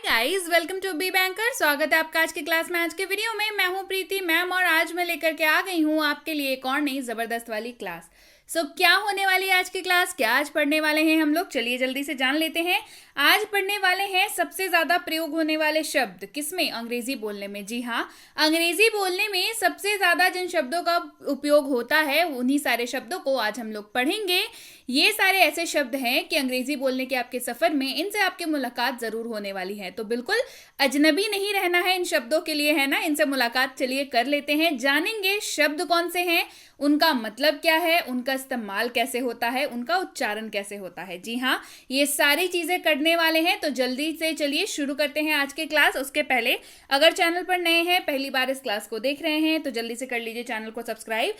Guys, welcome to be banker. स्वागत है आपका आज की क्लास में। आज के वीडियो में मैं हूं प्रीति मैम और आज मैं लेकर के आ गई हूं आपके लिए एक और नई जबरदस्त वाली क्लास। क्या होने वाली है आज की क्लास, क्या आज पढ़ने वाले हैं हम लोग, चलिए जल्दी से जान लेते हैं। आज पढ़ने वाले हैं सबसे ज्यादा प्रयोग होने वाले शब्द किसमें, अंग्रेजी बोलने में। जी हाँ, अंग्रेजी बोलने में सबसे ज्यादा जिन शब्दों का उपयोग होता है उन्हीं सारे शब्दों को आज हम लोग पढ़ेंगे। ये सारे ऐसे शब्द हैं कि अंग्रेजी बोलने के आपके सफर में इनसे आपकी मुलाकात जरूर होने वाली है, तो बिल्कुल अजनबी नहीं रहना है इन शब्दों के लिए, है ना। इनसे मुलाकात चलिए कर लेते हैं, जानेंगे शब्द कौन से हैं, उनका मतलब क्या है, उनका इस्तेमाल कैसे होता है, उनका उच्चारण कैसे होता है। जी हाँ, ये सारी चीजें करने वाले हैं, तो जल्दी से चलिए शुरू करते हैं आज की क्लास। उसके पहले अगर चैनल पर नए हैं, पहली बार इस क्लास को देख रहे हैं, तो जल्दी से कर लीजिए चैनल को सब्सक्राइब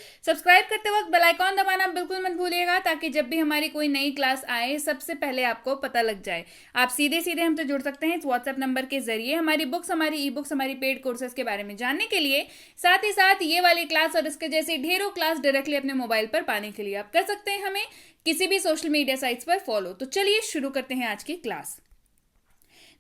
करते वक्त बेल आइकॉन दबाना बिल्कुल मत भूलिएगा, ताकि जब भी हमारी कोई नई क्लास आए सबसे पहले आपको पता लग जाए। आप सीधे सीधे हमसे जुड़ सकते हैं इस व्हाट्सएप नंबर के जरिए हमारी बुक्स, हमारी ई बुक्स, हमारी पेड कोर्सेज के बारे में जानने के लिए। साथ ही साथ ये वाली क्लास और इसके जैसी ढेरों क्लास डायरेक्टली अपने मोबाइल पर पाने के लिए आप कर सकते हैं हमें किसी भी सोशल मीडिया साइट्स पर फॉलो। तो चलिए शुरू करते हैं आज की क्लास।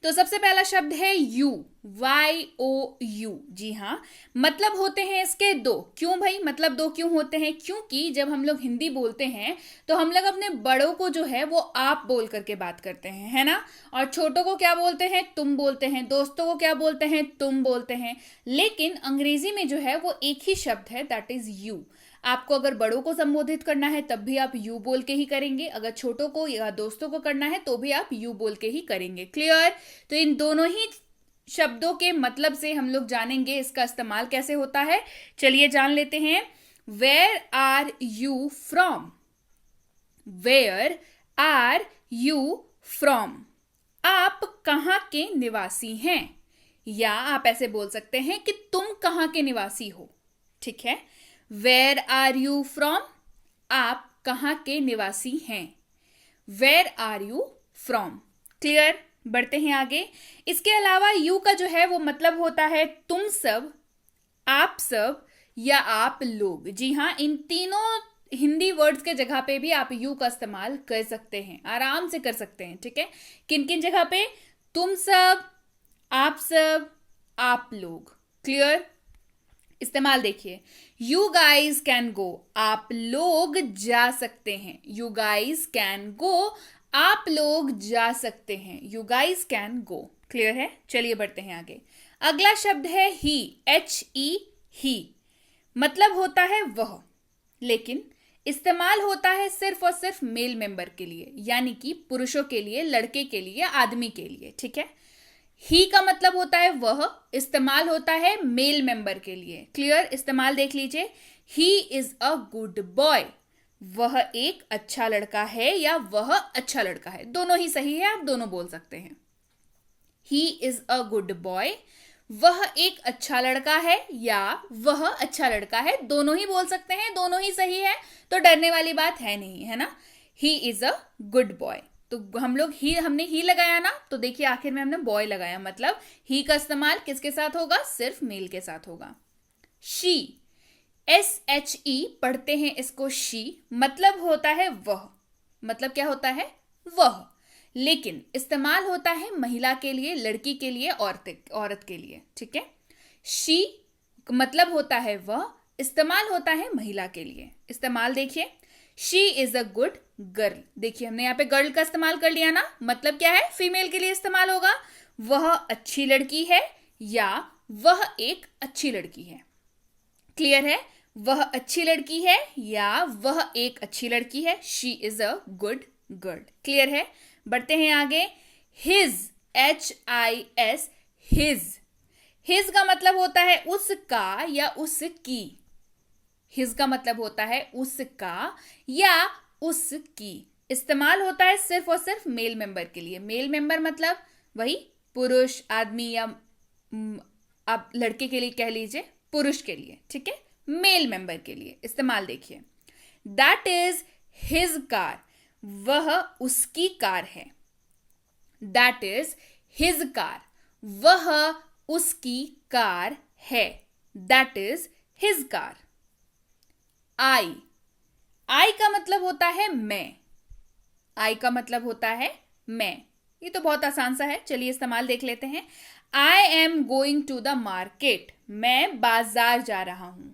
तो सबसे पहला शब्द है यू, YOU। जी हाँ, मतलब होते हैं इसके दो। क्यों भाई मतलब दो क्यों होते हैं? क्योंकि जब हम लोग हिंदी बोलते हैं तो हम लोग अपने बड़ों को जो है वो आप बोल करके बात करते हैं, है ना। और छोटों को क्या बोलते हैं? तुम बोलते हैं। दोस्तों को क्या बोलते हैं? तुम बोलते हैं। लेकिन अंग्रेजी में जो है वो एक ही शब्द है, दैट इज यू। आपको अगर बड़ों को संबोधित करना है तब भी आप यू बोल के ही करेंगे, अगर छोटों को या दोस्तों को करना है तो भी आप यू बोल के ही करेंगे। क्लियर? तो इन दोनों ही शब्दों के मतलब से हम लोग जानेंगे इसका इस्तेमाल कैसे होता है। चलिए जान लेते हैं। Where are you from, where are you from, आप कहाँ के निवासी हैं, या आप ऐसे बोल सकते हैं कि तुम कहाँ के निवासी हो। ठीक है, वेयर आर यू फ्रॉम, आप कहाँ के निवासी हैं। Where are you from. Clear? बढ़ते हैं आगे। इसके अलावा यू का जो है वो मतलब होता है तुम सब, आप सब या आप लोग। जी हाँ, इन तीनों हिंदी वर्ड्स के जगह पे भी आप यू का इस्तेमाल कर सकते हैं, आराम से कर सकते हैं। ठीक है, किन किन जगह पे? तुम सब, आप सब, आप लोग। क्लियर? इस्तेमाल देखिए, यू गाइज कैन गो, आप लोग जा सकते हैं। यू गाइज कैन गो, आप लोग जा सकते हैं। You guys can go. Clear है? चलिए बढ़ते हैं आगे। अगला शब्द है ही, HE, ही। मतलब होता है वह, लेकिन इस्तेमाल होता है सिर्फ और सिर्फ मेल मेंबर के लिए, यानी कि पुरुषों के लिए, लड़के के लिए, आदमी के लिए। ठीक है, ही का मतलब होता है वह, इस्तेमाल होता है मेल मेंबर के लिए। क्लियर? इस्तेमाल देख लीजिए। He is a good boy, वह एक अच्छा लड़का है या वह अच्छा लड़का है, दोनों ही सही है, आप दोनों बोल सकते हैं। He is a good boy, वह एक अच्छा लड़का है या वह अच्छा लड़का है, दोनों ही बोल सकते हैं, दोनों ही सही है, तो डरने वाली बात है नहीं, है ना। He is a good boy, तो हम लोग हमने ही लगाया ना, तो देखिए आखिर में हमने बॉय लगाया, मतलब ही का इस्तेमाल किसके साथ होगा? सिर्फ मेल के साथ होगा। शी, SHE पढ़ते हैं इसको शी, मतलब होता है वह। मतलब क्या होता है? वह, लेकिन इस्तेमाल होता है महिला के लिए, लड़की के लिए, औरत के लिए। ठीक है, शी मतलब होता है वह, इस्तेमाल होता है महिला के लिए। इस्तेमाल देखिए, she is a good girl. देखिए हमने यहाँ पे गर्ल का इस्तेमाल कर लिया ना, मतलब क्या है? फीमेल के लिए इस्तेमाल होगा। वह अच्छी लड़की है या वह एक अच्छी लड़की है। क्लियर है? वह अच्छी लड़की है या वह एक अच्छी लड़की है। She is a good girl. Clear है? बढ़ते हैं आगे। His, HIS, his. हिज का मतलब होता है उसका या उसकी। हिज का मतलब होता है उसका या उसकी। इस्तेमाल होता है सिर्फ और सिर्फ मेल मेंबर के लिए। मेल मेंबर मतलब वही पुरुष, आदमी, या आप लड़के के लिए कह लीजिए, पुरुष के लिए। ठीक है, मेल मेंबर के लिए। इस्तेमाल देखिए, दैट इज हिज कार, वह उसकी कार है। दैट इज हिज कार, वह उसकी कार है। That is his car. I, I का मतलब होता है मैं। आई का मतलब होता है मैं। ये तो बहुत आसान सा है, चलिए इस्तेमाल देख लेते हैं। I am going to the market, मैं बाजार जा रहा हूं।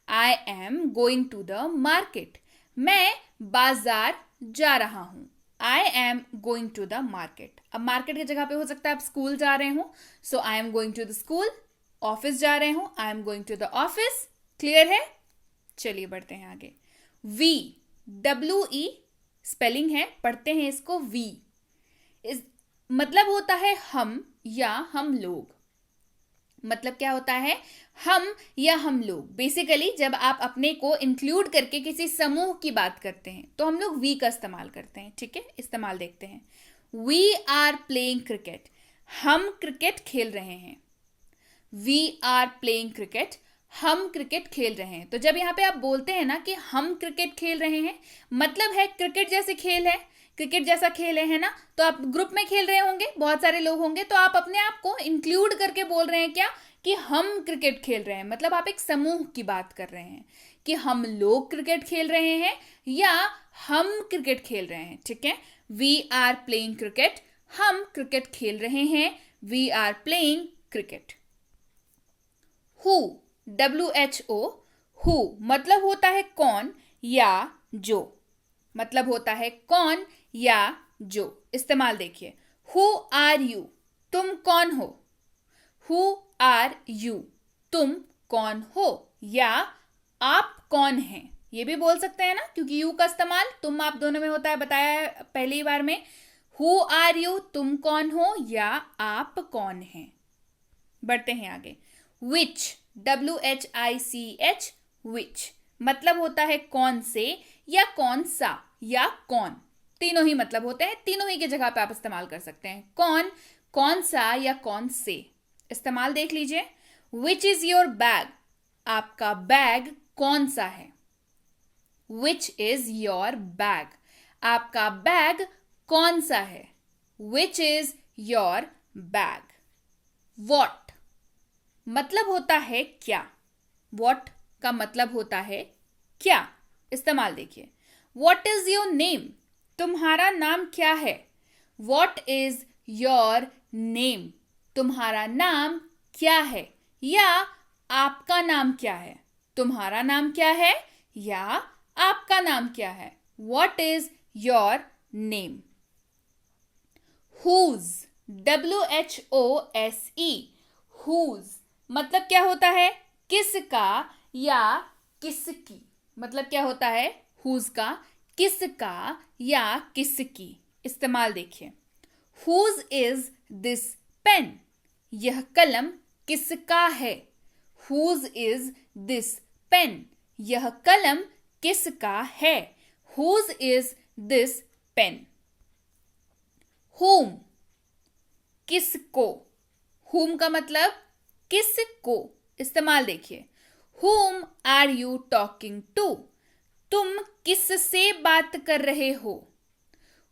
I am going to the market, मैं बाजार जा रहा हूं। I am going to the market. अब मार्केट की जगह पे हो सकता है आप स्कूल जा रहे हो, so I am going to the school. Office जा रहे हो, I am going to the office. Clear है? चलिए बढ़ते हैं आगे। वी, WE स्पेलिंग है, पढ़ते हैं इसको वी। इस मतलब होता है हम या हम लोग। मतलब क्या होता है? हम या हम लोग। बेसिकली जब आप अपने को इंक्लूड करके किसी समूह की बात करते हैं तो हम लोग वी का इस्तेमाल करते हैं। ठीक है, इस्तेमाल देखते हैं। वी आर प्लेइंग क्रिकेट, हम क्रिकेट खेल रहे हैं। वी आर प्लेइंग क्रिकेट, हम क्रिकेट खेल रहे हैं। तो जब यहाँ पे आप बोलते हैं ना कि हम क्रिकेट खेल रहे हैं, मतलब है क्रिकेट जैसे खेल है, क्रिकेट जैसा खेल है ना, तो आप ग्रुप में खेल रहे होंगे, बहुत सारे लोग होंगे, तो आप अपने आप को इंक्लूड करके बोल रहे हैं क्या कि हम क्रिकेट खेल रहे हैं। मतलब आप एक समूह की बात कर रहे हैं कि हम लोग क्रिकेट खेल रहे हैं या हम क्रिकेट खेल रहे हैं। ठीक है, वी आर प्लेइंग क्रिकेट, हम क्रिकेट खेल रहे हैं। We are playing cricket. Who, WHO, who मतलब होता है कौन या जो। मतलब होता है कौन या जो। इस्तेमाल देखिए। हु आर यू, तुम कौन हो। हु आर यू, तुम कौन हो या आप कौन हैं, ये भी बोल सकते हैं ना, क्योंकि यू का इस्तेमाल तुम आप दोनों में होता है, बताया है पहली बार में। हु आर यू, तुम कौन हो या आप कौन हैं। बढ़ते हैं आगे। विच, WHICH, विच मतलब होता है कौन से या कौन सा या कौन। तीनों ही मतलब होते हैं, तीनों ही की जगह पे आप इस्तेमाल कर सकते हैं। कौन, कौन सा या कौन से। इस्तेमाल देख लीजिए। विच इज योर बैग, आपका बैग कौन सा है। विच इज योर बैग, आपका बैग कौन सा है। Which is your bag. What मतलब होता है क्या। वॉट का मतलब होता है क्या। इस्तेमाल देखिए। वॉट इज योर नेम, तुम्हारा नाम क्या है। वॉट इज योर नेम, तुम्हारा नाम क्या है या आपका नाम क्या है। तुम्हारा नाम क्या है या आपका नाम क्या है। What is your name. whose, WHOSE, whose मतलब क्या होता है, किसका या किसकी। मतलब क्या होता है whose का, किसका या किसकी। इस्तेमाल देखिए। whose is this pen, यह कलम किसका है। whose is this pen, यह कलम किसका है। whose is this pen। whom किसको, whom का मतलब किसको। इस्तेमाल देखिए। whom are you talking to, तुम किससे बात कर रहे हो।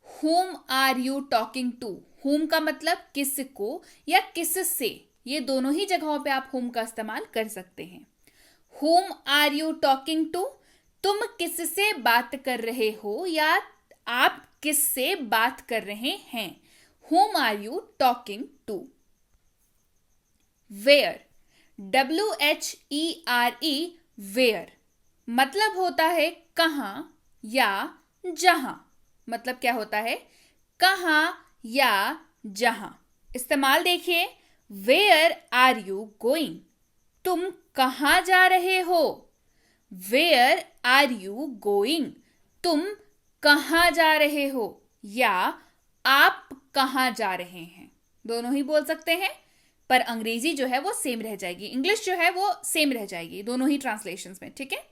whom are you talking to, whom का मतलब किसको या किससे, ये दोनों ही जगहों पे आप whom का इस्तेमाल कर सकते हैं। whom are you talking to, तुम किससे बात कर रहे हो या आप किससे बात कर रहे हैं। whom are you talking to। where, WHERE, where मतलब होता है कहाँ या जहां। मतलब क्या होता है, कहाँ या जहां। इस्तेमाल देखिए। Where are you going, तुम कहाँ जा रहे हो। Where are you going, तुम कहाँ जा रहे हो या आप कहाँ जा रहे हैं। दोनों ही बोल सकते हैं, पर अंग्रेजी जो है वो सेम रह जाएगी, इंग्लिश जो है वो सेम रह जाएगी दोनों ही ट्रांसलेशंस में। ठीक है।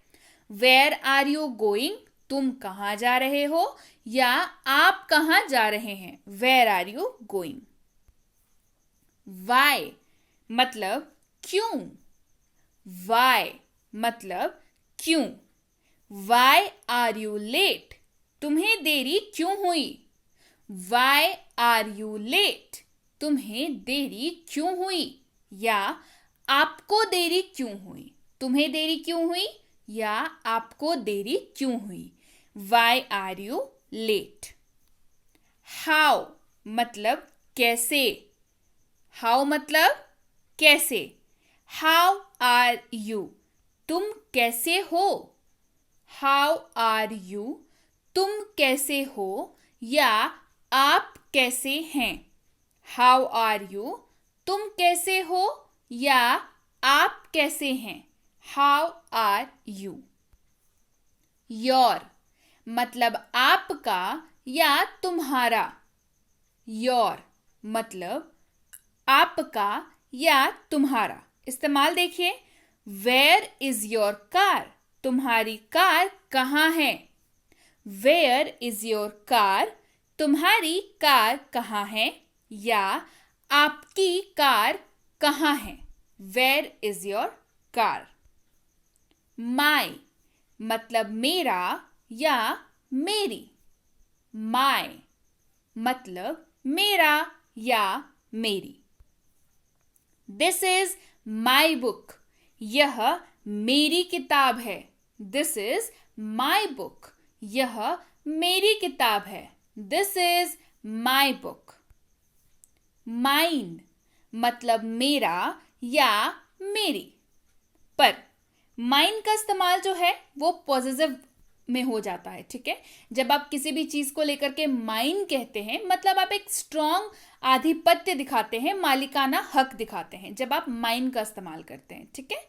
वेयर आर यू गोइंग, तुम कहाँ जा रहे हो या आप कहाँ जा रहे हैं। Where are you going. Why मतलब क्यों। वाई मतलब क्यों। वाई आर यू लेट, तुम्हें देरी क्यों हुई। वाई आर यू लेट, तुम्हें देरी क्यों हुई या आपको देरी क्यों हुई। तुम्हें देरी क्यों हुई या आपको देरी क्यों हुई। Why are you late? How मतलब कैसे, हाउ मतलब कैसे, हाउ आर यू, तुम कैसे हो, हाउ आर यू, तुम कैसे हो, या आप कैसे हैं, हाउ आर यू, तुम कैसे हो, या आप कैसे हैं, हाउ आर यू। योर मतलब आपका या तुम्हारा, योर मतलब आपका या तुम्हारा। इस्तेमाल देखिए, वेयर इज योर कार, तुम्हारी कार कहाँ है, वेयर इज योर कार, तुम्हारी कार कहाँ है, या आपकी कार कहाँ है, वेयर इज योर कार। माई मतलब मेरा या मेरी, माई मतलब मेरा या मेरी। दिस इज माई बुक, यह मेरी किताब है, दिस इज माई बुक, यह मेरी किताब है, this is my book. Mine मतलब मेरा या मेरी, पर माइन का इस्तेमाल जो है वो पॉजिटिव में हो जाता है, ठीक है। जब आप किसी भी चीज को लेकर के माइन कहते हैं मतलब आप एक स्ट्रॉन्ग आधिपत्य दिखाते हैं, मालिकाना हक दिखाते हैं जब आप माइन का इस्तेमाल करते हैं, ठीक है।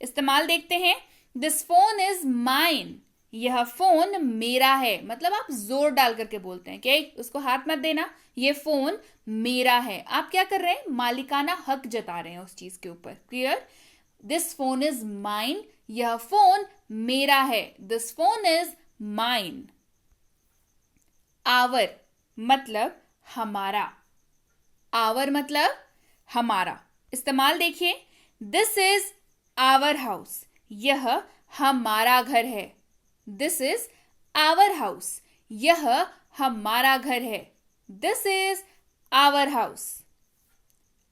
इस्तेमाल देखते हैं, दिस फोन इज माइन, यह फोन मेरा है, मतलब आप जोर डाल करके बोलते हैं कि उसको हाथ मत देना, ये फोन मेरा है। आप क्या कर रहे हैं, मालिकाना हक जता रहे हैं उस चीज के ऊपर। Clear, this phone is mine, यह फोन मेरा है, this phone is mine. Our मतलब हमारा, आवर मतलब हमारा। इस्तेमाल देखिए, दिस इज आवर हाउस, यह हमारा घर है, दिस इज आवर हाउस, यह हमारा घर है, this is our house.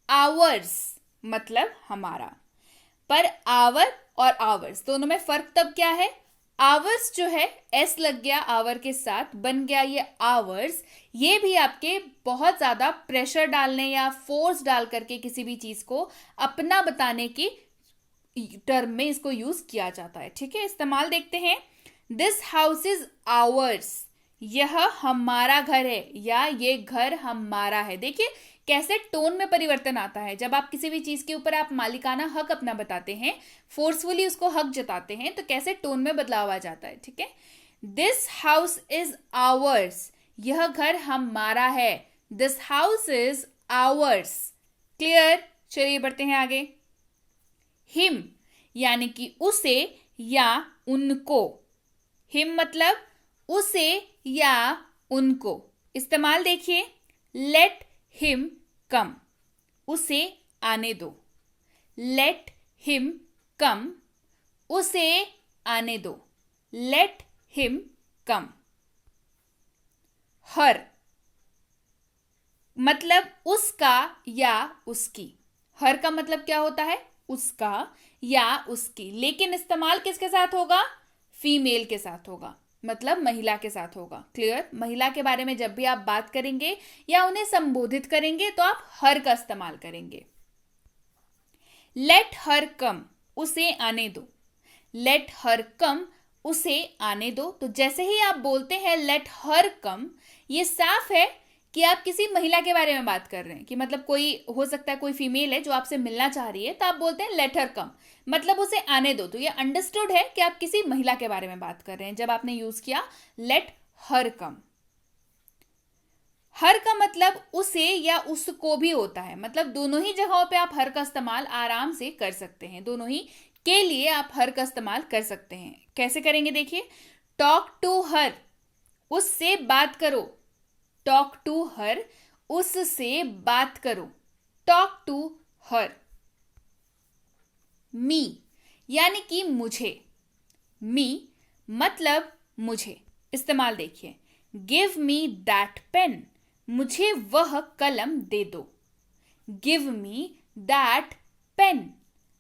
Ours मतलब हमारा, पर आवर और आवर्स दोनों में फर्क तब क्या है, आवर्स जो है एस लग गया आवर के साथ, बन गया ये आवर्स। ये भी आपके बहुत ज्यादा प्रेशर डालने या फोर्स डाल करके किसी भी चीज को अपना बताने की टर्म में इसको यूज किया जाता है, ठीक है। इस्तेमाल देखते हैं, दिस हाउस इज आवर्स, यह हमारा घर है या ये घर हमारा है। देखिए कैसे टोन में परिवर्तन आता है, जब आप किसी भी चीज के ऊपर आप मालिकाना हक अपना बताते हैं, फोर्सफुली उसको हक जताते हैं, तो कैसे टोन में बदलाव आ जाता है, ठीक है। दिस हाउस इज आवर्स, यह घर हमारा है, this house is ours. Clear, चलिए बढ़ते हैं आगे। हिम यानी कि उसे या उनको, हिम मतलब उसे या उनको। इस्तेमाल देखिए, लेट हिम कम, उसे आने दो, लेट हिम कम, उसे आने दो, लेट हिम कम। हर मतलब उसका या उसकी, हर का मतलब क्या होता है, उसका या उसकी, लेकिन इस्तेमाल किसके साथ होगा, फीमेल के साथ होगा, मतलब महिला के साथ होगा। क्लियर, महिला के बारे में जब भी आप बात करेंगे या उन्हें संबोधित करेंगे तो आप हर का इस्तेमाल करेंगे। लेट हर कम, उसे आने दो, लेट हर कम, उसे आने दो। तो जैसे ही आप बोलते हैं लेट हर कम, ये साफ है कि आप किसी महिला के बारे में बात कर रहे हैं, कि मतलब कोई हो सकता है कोई फीमेल है जो आपसे मिलना चाह रही है, तो आप बोलते हैं लेट हर कम, मतलब उसे आने दो। तो ये अंडरस्टूड है कि आप किसी महिला के बारे में बात कर रहे हैं जब आपने यूज किया लेट हर कम। हर का मतलब उसे या उसको भी होता है, मतलब दोनों ही जगहों पे आप हर का इस्तेमाल आराम से कर सकते हैं, दोनों ही के लिए आप हर का इस्तेमाल कर सकते हैं। कैसे करेंगे देखिए, टॉक टू हर, उससे बात करो, टॉक टू हर, उससे बात करो, टॉक टू हर। मी यानी कि मुझे, मी मतलब मुझे। इस्तेमाल देखिए, गिव मी दैट पेन, मुझे वह कलम दे दो, गिव मी दैट पेन,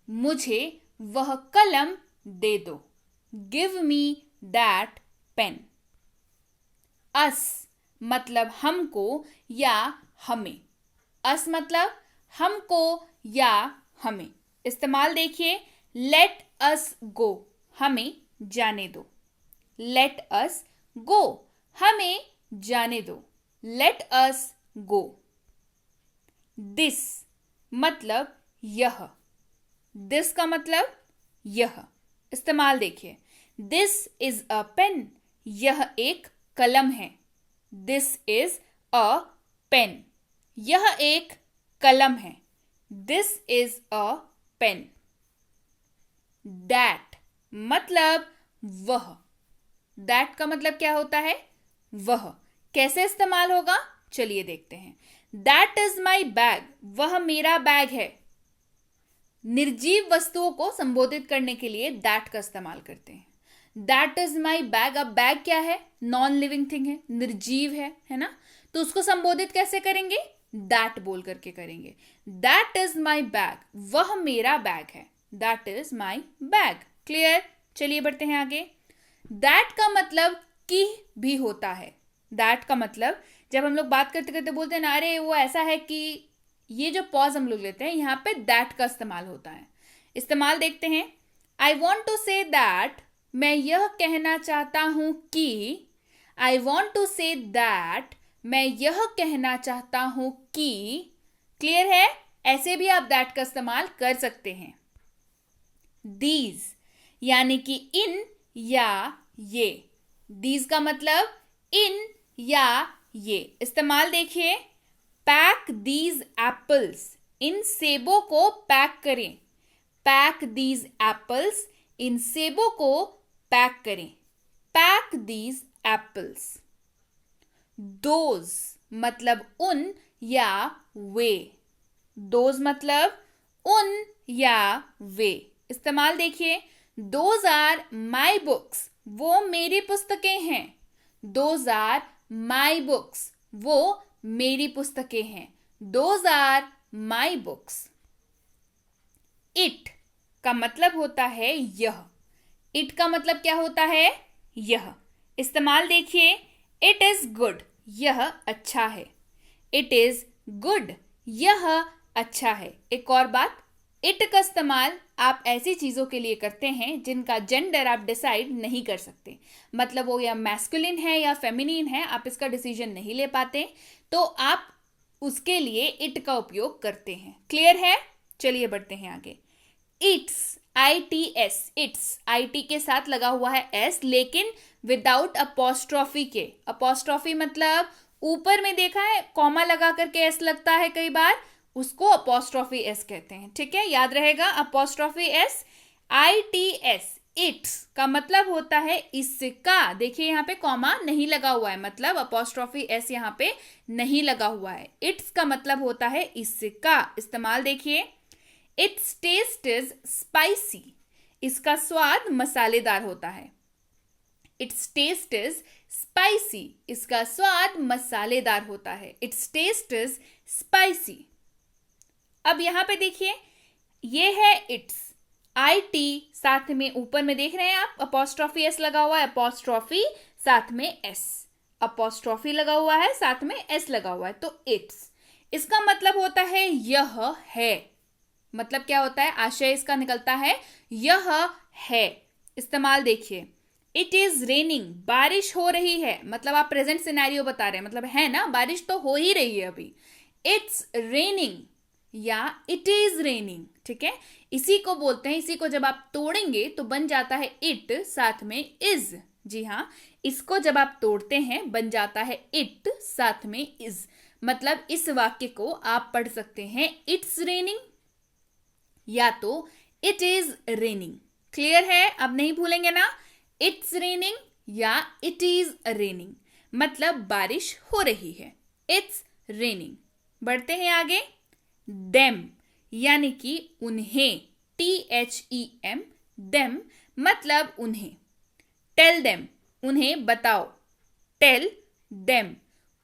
मुझे वह कलम दे दो, गिव मी दैट पेन। अस मतलब हमको या हमें। अस मतलब हमको या हमें। इस्तेमाल देखिए, लेट अस गो, हमें जाने दो। लेट अस गो, हमें जाने दो। Let us go. दिस मतलब यह। दिस का मतलब यह। इस्तेमाल देखिए, दिस इज अ पेन, यह एक कलम है। दिस इज अ पेन, यह एक कलम है। This is a pen. That मतलब वह। दैट का मतलब क्या होता है? वह। कैसे इस्तेमाल होगा, चलिए देखते हैं। दैट इज माई बैग, वह मेरा बैग है। निर्जीव वस्तुओं को संबोधित करने के लिए दैट का इस्तेमाल करते हैं। That is my bag. अब बैग क्या है? नॉन लिविंग थिंग है, निर्जीव है ना? तो उसको संबोधित कैसे करेंगे? दैट बोल करके करेंगे। दैट इज माई बैग, वह मेरा बैग है। That is my bag. Clear? चलिए बढ़ते हैं आगे। दैट का मतलब कि भी होता है। दैट का मतलब जब हम लोग बात करते करते बोलते हैं ना, अरे वो ऐसा है कि, ये जो पॉज हम लोग लेते हैं यहाँ पे दैट का इस्तेमाल होता है। इस्तेमाल देखते हैं। I want to say that, मैं यह कहना चाहता हूं कि। I want to say that, मैं यह कहना चाहता हूं कि। क्लियर है? ऐसे भी आप दैट का इस्तेमाल कर सकते हैं। दीज यानी कि इन या ये। दीज का मतलब इन या ये। इस्तेमाल देखिए। पैक दीज एप्पल्स, इन सेबों को पैक करें। पैक दीज एप्पल्स, इन सेबों को पैक करें। Pack these apples. दोज मतलब उन या वे। दोज मतलब उन या वे। इस्तेमाल देखिए। दोज आर माई बुक्स, वो मेरी पुस्तकें हैं। दोज आर माई बुक्स, वो मेरी पुस्तकें हैं। Those are my books. It का मतलब होता है यह। इट का मतलब क्या होता है? यह। इस्तेमाल देखिए। इट इज गुड, यह अच्छा है। इट इज गुड, यह अच्छा है। एक और बात, इट का इस्तेमाल आप ऐसी चीजों के लिए करते हैं जिनका जेंडर आप डिसाइड नहीं कर सकते। मतलब वो या मैस्कुलिन है या फेमिनिन है, आप इसका डिसीजन नहीं ले पाते, तो आप उसके लिए इट का उपयोग करते हैं। क्लियर है? चलिए बढ़ते हैं आगे। इट्स, ITS, इट्स, IT के साथ लगा हुआ है S, लेकिन विदाउट अपोस्ट्रॉफी के। अपोस्ट्रॉफी मतलब ऊपर में देखा है कॉमा लगा करके S लगता है कई बार, उसको अपोस्ट्रॉफी S कहते हैं। ठीक है, याद रहेगा, अपोस्ट्रॉफी S। ITS, इट्स का मतलब होता है इसका। देखिए यहाँ पे कॉमा नहीं लगा हुआ है, मतलब अपोस्ट्रॉफी S यहाँ पे नहीं लगा हुआ है। इट्स का मतलब होता है इसका। इस्तेमाल देखिए। इट्स टेस्ट इज स्पाइसी, इसका स्वाद मसालेदार होता है। इट्स टेस्ट इज स्पाइसी, इसका स्वाद मसालेदार होता है। Its taste is spicy. अब यहां पे देखिए, ये है इट्स, IT साथ में ऊपर में देख रहे हैं आप अपोस्ट्रॉफी S लगा हुआ है, अपोस्ट्रॉफी साथ में S, अपोस्ट्रॉफी लगा हुआ है साथ में S लगा हुआ है, तो इट्स। इसका मतलब होता है यह है। मतलब क्या होता है? आशय इसका निकलता है यह है। इस्तेमाल देखिए। इट इज रेनिंग, बारिश हो रही है। मतलब आप प्रेजेंट सिनेरियो बता रहे हैं, मतलब है ना, बारिश तो हो ही रही है अभी। इट्स रेनिंग या इट इज रेनिंग। ठीक है, इसी को बोलते हैं, इसी को जब आप तोड़ेंगे तो बन जाता है इट साथ में इज। जी हाँ, इसको जब आप तोड़ते हैं बन जाता है इट साथ में इज। मतलब इस वाक्य को आप पढ़ सकते हैं इट्स रेनिंग या तो इट इज रेनिंग। क्लियर है? अब नहीं भूलेंगे ना, इट्स रेनिंग या इट इज रेनिंग, मतलब बारिश हो रही है। It's raining. बढ़ते हैं आगे। देम यानी कि उन्हें, THEM, देम मतलब उन्हें। टेल देम, उन्हें बताओ। टेल देम,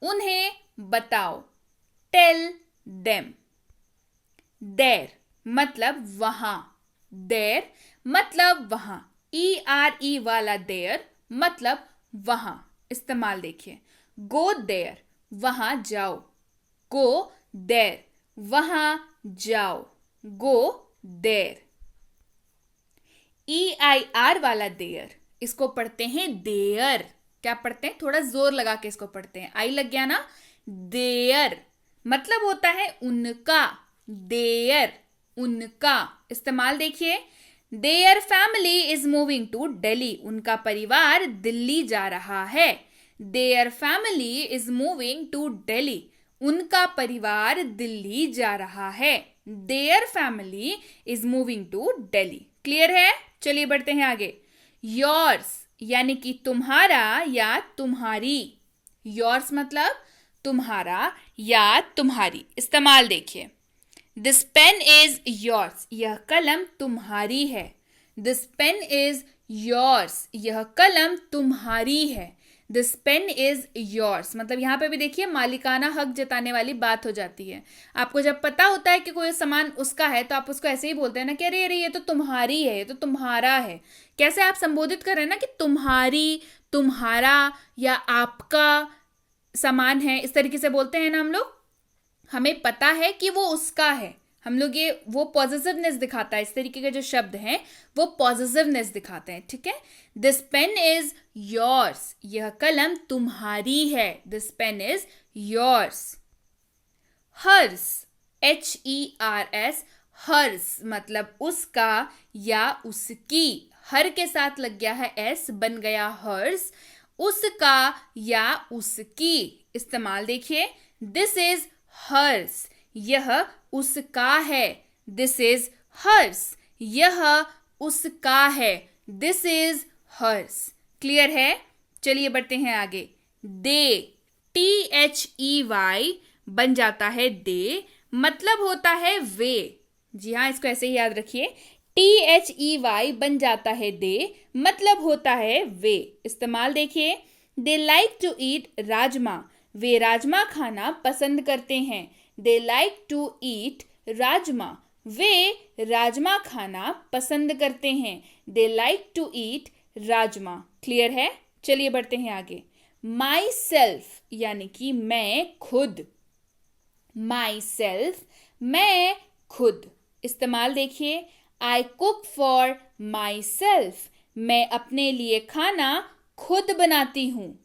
उन्हें बताओ। Tell them. देर मतलब वहां। देर मतलब वहां। ERE वाला देयर मतलब वहां। इस्तेमाल देखिए। गो देयर, वहां जाओ। गो देयर, वहां जाओ, गो देयर। EIR वाला देयर, इसको पढ़ते हैं देयर। क्या पढ़ते हैं? थोड़ा जोर लगा के इसको पढ़ते हैं। आई लग गया ना? देयर मतलब होता है उनका, देयर उनका। इस्तेमाल देखिए, their family is moving to Delhi, उनका परिवार दिल्ली जा रहा है। Their family is moving to Delhi, उनका परिवार दिल्ली जा रहा है। Their family is moving to Delhi. Clear है? चलिए बढ़ते हैं आगे। योर्स यानी कि तुम्हारा या तुम्हारी। योर्स मतलब तुम्हारा या तुम्हारी। इस्तेमाल देखिए, दिस पेन इज योर्स, यह कलम तुम्हारी है। दिस पेन इज योर्स, यह कलम तुम्हारी है। दिस पेन इज योर्स मतलब यहां पे भी देखिए मालिकाना हक जताने वाली बात हो जाती है। आपको जब पता होता है कि कोई सामान उसका है तो आप उसको ऐसे ही बोलते हैं ना कि अरे अरे ये तो तुम्हारी है, ये तो तुम्हारा है। कैसे आप संबोधित कर रहे हैं ना कि तुम्हारी, तुम्हारा या आपका सामान है, इस तरीके से बोलते हैं ना हम लोग। हमें पता है कि वो उसका है, हम लोग ये वो पॉजिटिवनेस दिखाता है। इस तरीके के जो शब्द हैं वो पॉजिटिवनेस दिखाते हैं। ठीक है, दिस पेन इज योर्स, यह कलम तुम्हारी है। This pen is yours. Hers, HERS, hers मतलब उसका या उसकी। हर के साथ लग गया है S, बन गया हर्स, उसका या उसकी। इस्तेमाल देखिए, दिस इज हर्स, यह उसका है। दिस इज हर्स, यह उसका है। This is hers. क्लियर है? चलिए बढ़ते हैं आगे। दे, THEY बन जाता है दे, मतलब होता है वे। जी हाँ, इसको ऐसे ही याद रखिए, THEY बन जाता है दे, मतलब होता है वे। इस्तेमाल देखिए, they like to eat rajma, वे राजमा खाना पसंद करते हैं। They like to eat rajma, वे राजमा खाना पसंद करते हैं। They like to eat rajma. Clear है? चलिए बढ़ते हैं आगे। माई सेल्फ यानी कि मैं खुद। माई सेल्फ, मैं खुद। इस्तेमाल देखिए, I cook for my self, मैं अपने लिए खाना खुद बनाती हूँ।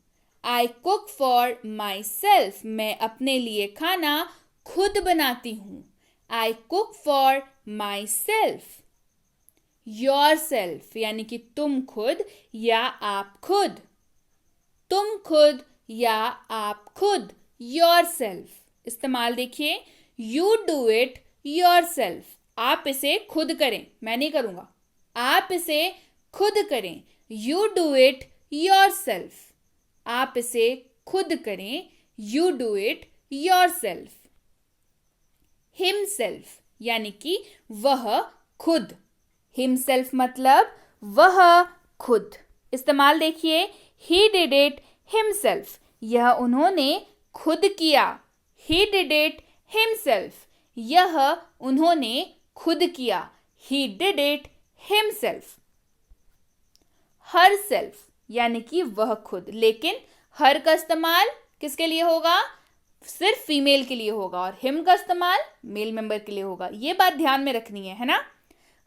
I cook for my self, मैं अपने लिए खाना खुद बनाती हूँ। I cook for my self. Your self यानी कि तुम खुद या आप खुद। तुम खुद या आप खुद, योर सेल्फ। इस्तेमाल देखिए, you do it your self, आप इसे खुद करें, मैं नहीं करूंगा, आप इसे खुद करें। You do it your self, आप इसे खुद करें। You do it your self. Himself यानी कि वह खुद। हिमसेल्फ मतलब वह खुद। इस्तेमाल देखिए, ही डिड इट हिमसेल्फ, यह उन्होंने खुद किया। ही डिड इट हिमसेल्फ, यह उन्होंने खुद किया। He did it himself. Her self यानी कि वह खुद, लेकिन हर का इस्तेमाल किसके लिए होगा? सिर्फ फीमेल के लिए होगा, और हिम का इस्तेमाल मेल मेंबर के लिए होगा। ये बात ध्यान में रखनी है ना?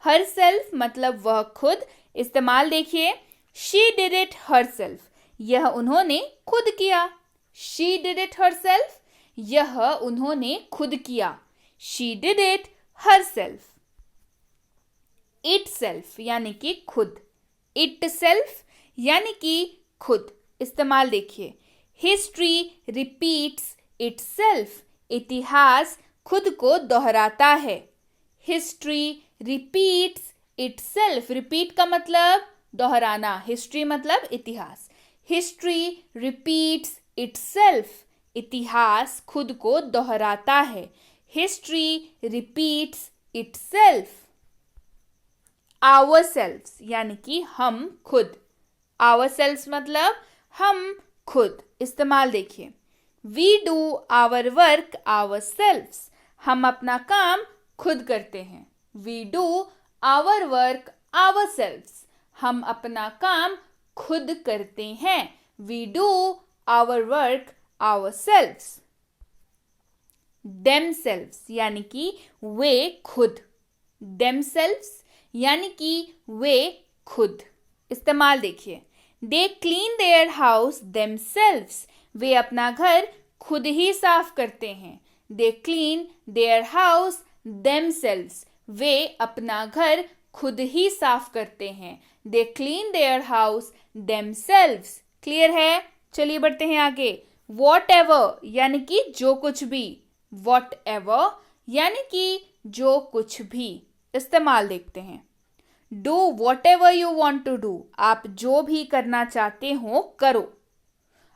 हर सेल्फ मतलब वह खुद। इस्तेमाल देखिए, she did it her self, यह उन्होंने खुद किया। She did it her self, यह उन्होंने खुद किया। She did it her self. It self यानी कि खुद। इट सेल्फ यानी कि खुद। इस्तेमाल देखिए, हिस्ट्री रिपीट्स इट सेल्फ, इतिहास खुद को दोहराता है। History repeats it self, repeat का मतलब दोहराना, हिस्ट्री मतलब इतिहास। हिस्ट्री रिपीट्स इट सेल्फ, इतिहास खुद को दोहराता है। History repeats itself. Ourselves यानी कि हम खुद। आवर सेल्व्स मतलब हम खुद। इस्तेमाल देखिए, we do our work ourselves, हम अपना काम खुद करते हैं। We do our work ourselves, हम अपना काम खुद करते हैं। We do our work ourselves. themselves यानी कि वे खुद, themselves यानी कि वे खुद। इस्तेमाल देखिए, they clean their house themselves, वे अपना घर खुद ही साफ करते हैं। they clean their house themselves, वे अपना घर खुद ही साफ करते हैं। they clean their house themselves। Clear है? चलिए बढ़ते हैं आगे। whatever यानी कि जो कुछ भी, whatever यानी कि जो कुछ भी। इस्तेमाल देखते हैं, do whatever you want to do, आप जो भी करना चाहते हो करो।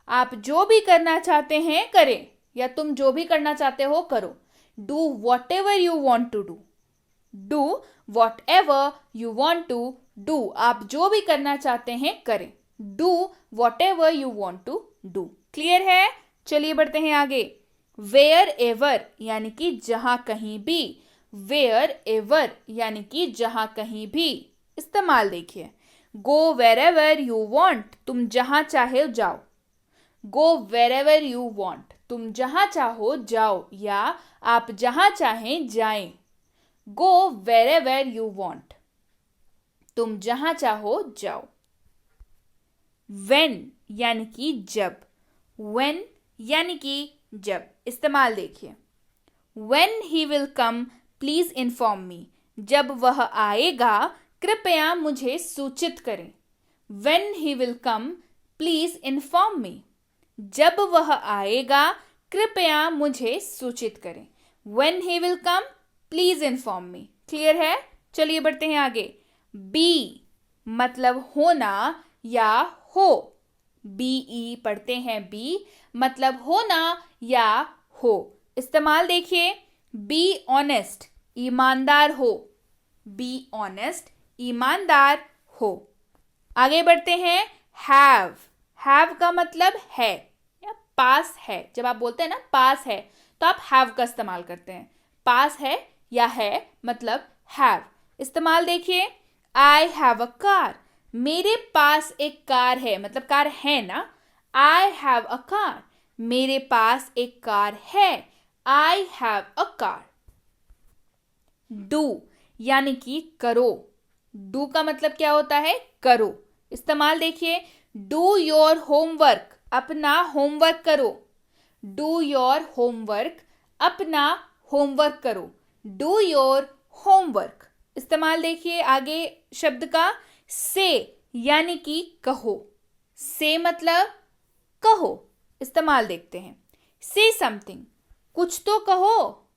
आप जो भी करना चाहते हैं करें, या तुम जो भी करना चाहते हो करो। do whatever you want to do, do whatever you want to do, आप जो भी करना चाहते हैं करें। do whatever you want to do। Clear है? चलिए बढ़ते हैं आगे। wherever यानी कि जहां कहीं भी, wherever यानी कि जहां कहीं भी। इस्तेमाल देखिए, go wherever you want, तुम जहां चाहे जाओ। go wherever you want, तुम जहां चाहो जाओ, या आप जहां चाहें जाएं। go wherever you want, तुम जहां चाहो जाओ। when यानी कि जब, when यानी कि जब। इस्तेमाल देखिए, when he will come please inform me, जब वह आएगा कृपया मुझे सूचित करें। when he will come please inform me, जब वह आएगा कृपया मुझे सूचित करें। when he will come please inform me। Clear है? चलिए बढ़ते हैं आगे। be मतलब होना या हो, be पढ़ते हैं be मतलब होना या हो। इस्तेमाल देखिए, be honest ईमानदार हो, be honest ईमानदार हो। आगे बढ़ते हैं, have का मतलब है या पास है। जब आप बोलते हैं ना पास है, तो आप have का इस्तेमाल करते हैं। पास है या है मतलब have। इस्तेमाल देखिए, I have a car, मेरे पास एक कार है, मतलब कार है ना। I have a car, मेरे पास एक कार है। I have a car। do यानी कि करो, do का मतलब क्या होता है? करो। इस्तेमाल देखिए, do your homework, अपना होमवर्क करो। do your homework, अपना होमवर्क करो। do your homework। इस्तेमाल देखिए आगे शब्द का, say यानी कि कहो, say मतलब कहो। इस्तेमाल देखते हैं, say something कुछ तो कहो,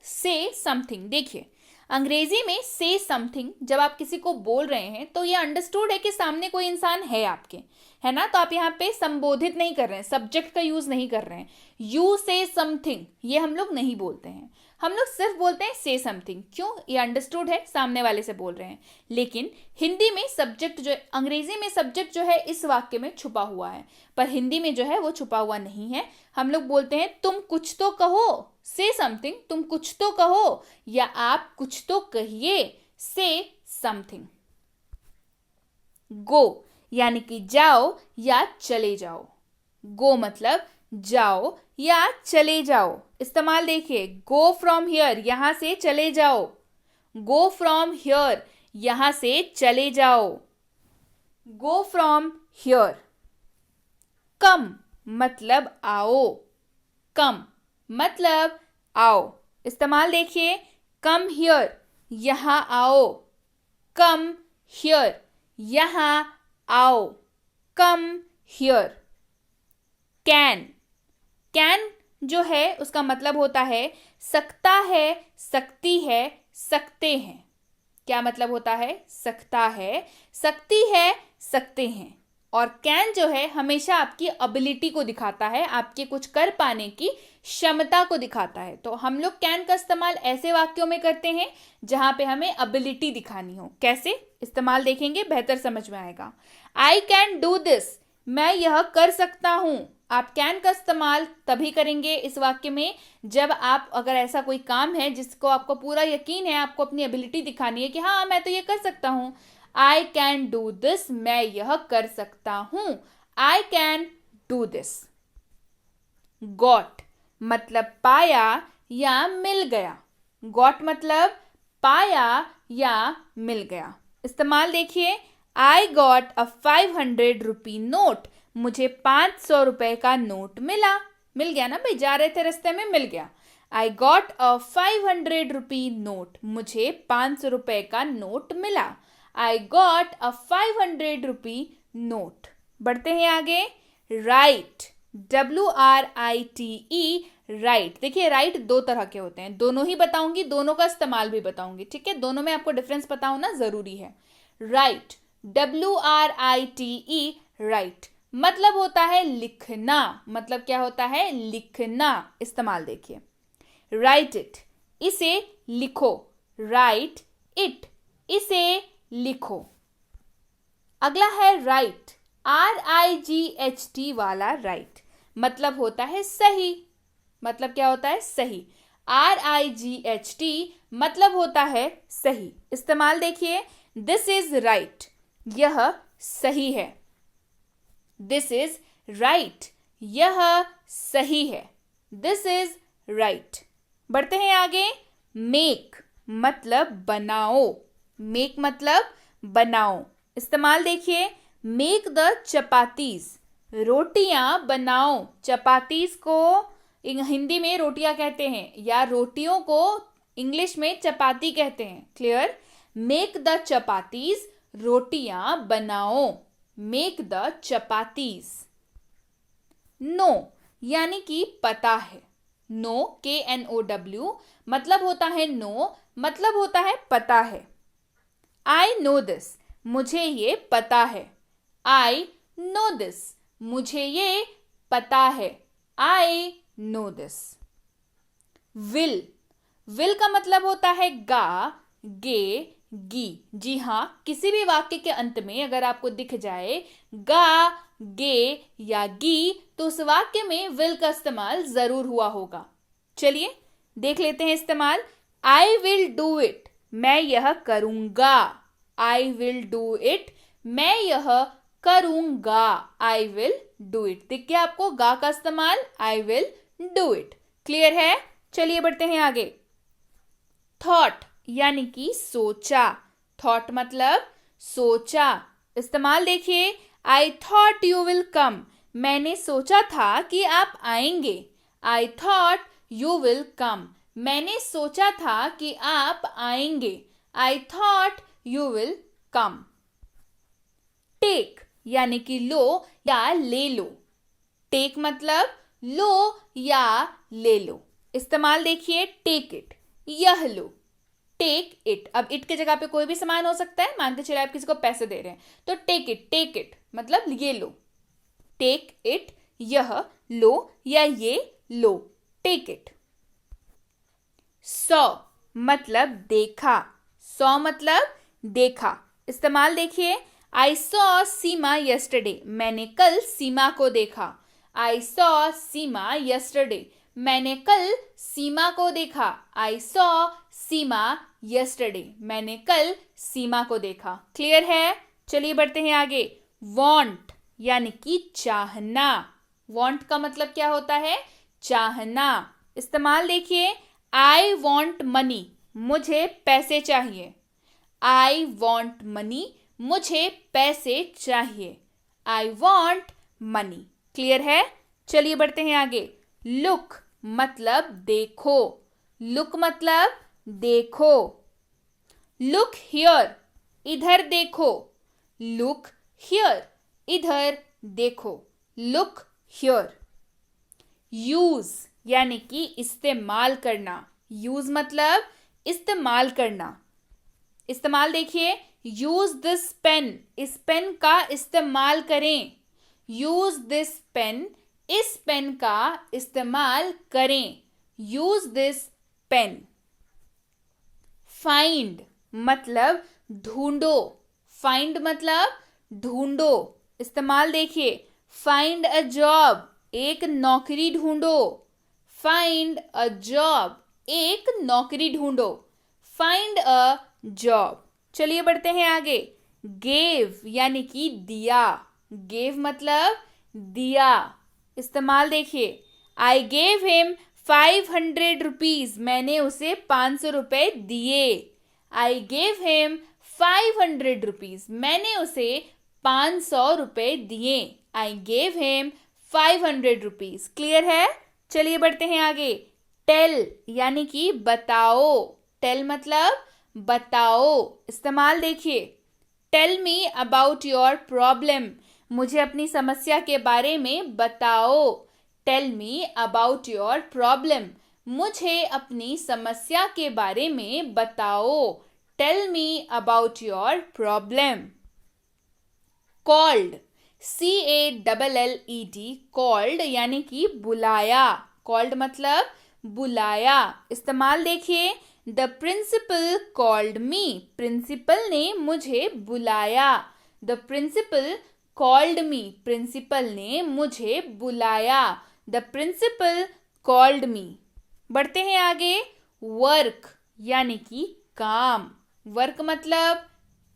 say something। देखिए, अंग्रेजी में say something जब आप किसी को बोल रहे हैं तो ये अंडरस्टूड है कि सामने कोई इंसान है आपके, है ना। तो आप यहाँ पे संबोधित नहीं कर रहे हैं, सब्जेक्ट का यूज नहीं कर रहे हैं। यू से समथिंग ये हम लोग नहीं बोलते हैं, हम लोग सिर्फ बोलते हैं से समथिंग। क्यों? ये अंडरस्टूड है, सामने वाले से बोल रहे हैं। लेकिन हिंदी में सब्जेक्ट जो, अंग्रेजी में सब्जेक्ट जो है इस वाक्य में छुपा हुआ है, पर हिंदी में जो है वो छुपा हुआ नहीं है। हम लोग बोलते हैं तुम कुछ तो कहो, से समथिंग, तुम कुछ तो कहो, या आप कुछ तो कहिए, से समथिंग। गो यानी कि जाओ या चले जाओ, गो मतलब जाओ या चले जाओ। इस्तेमाल देखिए, गो फ्रॉम हियर यहां से चले जाओ, गो फ्रॉम हियर यहां से चले जाओ। Go from here. कम मतलब आओ, कम मतलब आओ। इस्तेमाल देखिए, कम हियर यहां आओ, कम हियर यहां आओ, कम हियर। कैन, कैन जो है उसका मतलब होता है सकता है, सकती है, सकते हैं। क्या मतलब होता है? सकता है, सकती है, सकते हैं। और कैन जो है हमेशा आपकी एबिलिटी को दिखाता है, आपके कुछ कर पाने की क्षमता को दिखाता है। तो हम लोग कैन का इस्तेमाल ऐसे वाक्यों में करते हैं जहां पे हमें एबिलिटी दिखानी हो। कैसे इस्तेमाल देखेंगे, बेहतर समझ में आएगा। आई कैन डू दिस, मैं यह कर सकता हूं। आप कैन का इस्तेमाल तभी करेंगे इस वाक्य में जब आप, अगर ऐसा कोई काम है जिसको आपको पूरा यकीन है, आपको अपनी एबिलिटी दिखानी है कि हाँ मैं तो ये कर सकता हूं। आई कैन डू दिस, मैं यह कर सकता हूं। I can do this. Got मतलब पाया या मिल गया। गॉट मतलब पाया या मिल गया। इस्तेमाल देखिए, I got a 500 rupee note. मुझे 500 रुपए का नोट मिला। मिल गया ना भाई, जा रहे थे रास्ते में मिल गया। I got a 500 rupee note. मुझे 500 रुपए का नोट मिला। I got a 500 rupee note. बढ़ते हैं आगे। Right, WRITE, right. देखिए राइट दो तरह के होते हैं, दोनों ही बताऊंगी, दोनों का इस्तेमाल भी बताऊंगी, ठीक है। दोनों में आपको डिफरेंस पता होना जरूरी है। राइट, WRITE, राइट मतलब होता है लिखना। मतलब क्या होता है? लिखना। इस्तेमाल देखिए, राइट इट, इसे लिखो। राइट इट, इसे लिखो। अगला है राइट, RIGHT वाला राइट मतलब होता है सही। मतलब क्या होता है? सही। RIGHT मतलब होता है सही। इस्तेमाल देखिए, दिस इज राइट, यह सही है। दिस इज राइट, यह सही है। This is right. बढ़ते हैं आगे। मेक मतलब बनाओ। मेक मतलब बनाओ। इस्तेमाल देखिए, मेक द चपातीज, रोटियां बनाओ। चपातीज को हिंदी में रोटियां कहते हैं, या रोटियों को इंग्लिश में चपाती कहते हैं। क्लियर? मेक द चपातीज, रोटियां बनाओ। Make the chapatis. नो यानी कि पता है। नो, KNOW मतलब होता है नो, मतलब होता है पता है। आई नो दिस, मुझे ये पता है। आई नो दिस, मुझे ये पता है। I know this. Will, will का मतलब होता है गा, गे, गी। जी हाँ, किसी भी वाक्य के अंत में अगर आपको दिख जाए गा, गे या गी, तो उस वाक्य में विल का इस्तेमाल जरूर हुआ होगा। चलिए देख लेते हैं इस्तेमाल। आई विल डू इट, मैं यह करूंगा। आई विल डू इट, मैं यह करूंगा। I will do it. दिख गया आपको गा का इस्तेमाल? I will do it. Clear है? चलिए बढ़ते हैं आगे। थॉट यानी कि सोचा। थॉट मतलब सोचा। इस्तेमाल देखिए, I thought you will come, मैंने सोचा था कि आप आएंगे। I thought you will come, मैंने सोचा था कि आप आएंगे। I thought you will come. Take यानी कि लो या ले लो। टेक मतलब लो या ले लो। इस्तेमाल देखिए, टेक इट, यह लो। टेक इट, अब इट की जगह पे कोई भी सामान हो सकता है। मानते चले आप किसी को पैसे दे रहे हैं, तो टेक इट मतलब ये लो। टेक इट, यह लो या ये लो। Take it. सॉ मतलब देखा। सॉ मतलब देखा। इस्तेमाल देखिए, आई सॉ सीमा यस्टरडे, मैंने कल सीमा को देखा। आई सॉ सीमा यस्टरडे, मैंने कल सीमा को देखा। आई सॉ सीमा यस्टरडे, मैंने कल सीमा को देखा। क्लियर है? चलिए बढ़ते हैं आगे। वॉन्ट यानी कि चाहना। वॉन्ट का मतलब क्या होता है? चाहना। इस्तेमाल देखिए, आई वॉन्ट मनी, मुझे पैसे चाहिए। आई वॉन्ट मनी, मुझे पैसे चाहिए। I want money. क्लियर है? चलिए बढ़ते हैं आगे। लुक मतलब देखो। लुक मतलब देखो। लुक हियर, इधर देखो। लुक हियर, इधर देखो। Look here. यूज यानी कि इस्तेमाल करना। यूज मतलब इस्तेमाल करना। इस्तेमाल देखिए, यूज दिस पेन, इस पेन का इस्तेमाल करें। यूज दिस पेन, इस पेन का इस्तेमाल करें। Use this pen. फाइंड मतलब ढूंढो। फाइंड मतलब ढूंढो। इस्तेमाल देखिए, फाइंड अ जॉब, एक नौकरी ढूंढो। फाइंड अ जॉब, एक नौकरी ढूंढो। Find a job. चलिए बढ़ते हैं आगे। गेव यानी कि दिया। गेव मतलब दिया। इस्तेमाल देखिए, आई गेव हिम 500 रुपीज, मैंने उसे 500 रुपए दिए। आई गेव हिम 500 रुपीज, मैंने उसे 500 रुपए दिए। I gave him 500 rupees. Clear है? चलिए बढ़ते हैं आगे। टेल यानी कि बताओ। टेल मतलब बताओ। इस्तेमाल देखिए। Tell me about your problem, मुझे अपनी समस्या के बारे में बताओ। Tell me about your problem, मुझे अपनी समस्या के बारे में बताओ। Tell me about your problem. Called, CALLED, called यानी कि बुलाया। कॉल्ड मतलब बुलाया। इस्तेमाल देखिए। The principal called me, principal ने मुझे बुलाया। The principal called me, principal ने मुझे बुलाया। The principal called me. बढ़ते हैं आगे। वर्क यानी कि काम। वर्क मतलब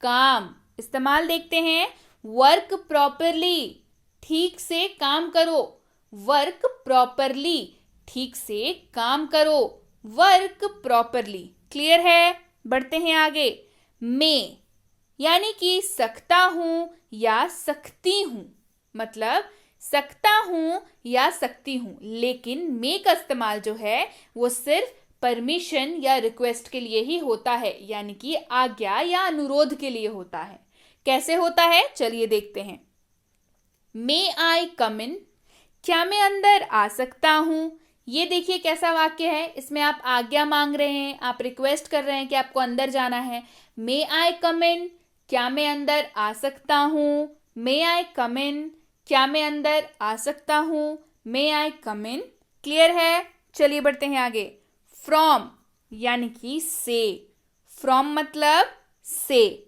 काम। इस्तेमाल देखते हैं। वर्क प्रॉपरली, ठीक से काम करो। वर्क प्रॉपरली, ठीक से काम करो। Work properly. क्लियर है? बढ़ते हैं आगे। मे यानी कि सकता हूं या सकती हूं, मतलब सकता हूं या सकती हूं, लेकिन मे का इस्तेमाल जो है वो सिर्फ परमिशन या रिक्वेस्ट के लिए ही होता है, यानी कि आज्ञा या अनुरोध के लिए होता है। कैसे होता है चलिए देखते हैं। मे आई कम इन, क्या मैं अंदर आ सकता हूं? ये देखिए कैसा वाक्य है। इसमें आप आज्ञा मांग रहे हैं, आप रिक्वेस्ट कर रहे हैं कि आपको अंदर जाना है। मे आई कम इन, क्या मैं अंदर आ सकता हूं? मे आई कम इन, क्या मैं अंदर आ सकता हूं? मे आई कम इन। क्लियर है? चलिए बढ़ते हैं आगे। फ्रॉम यानी कि से। फ्रॉम मतलब से।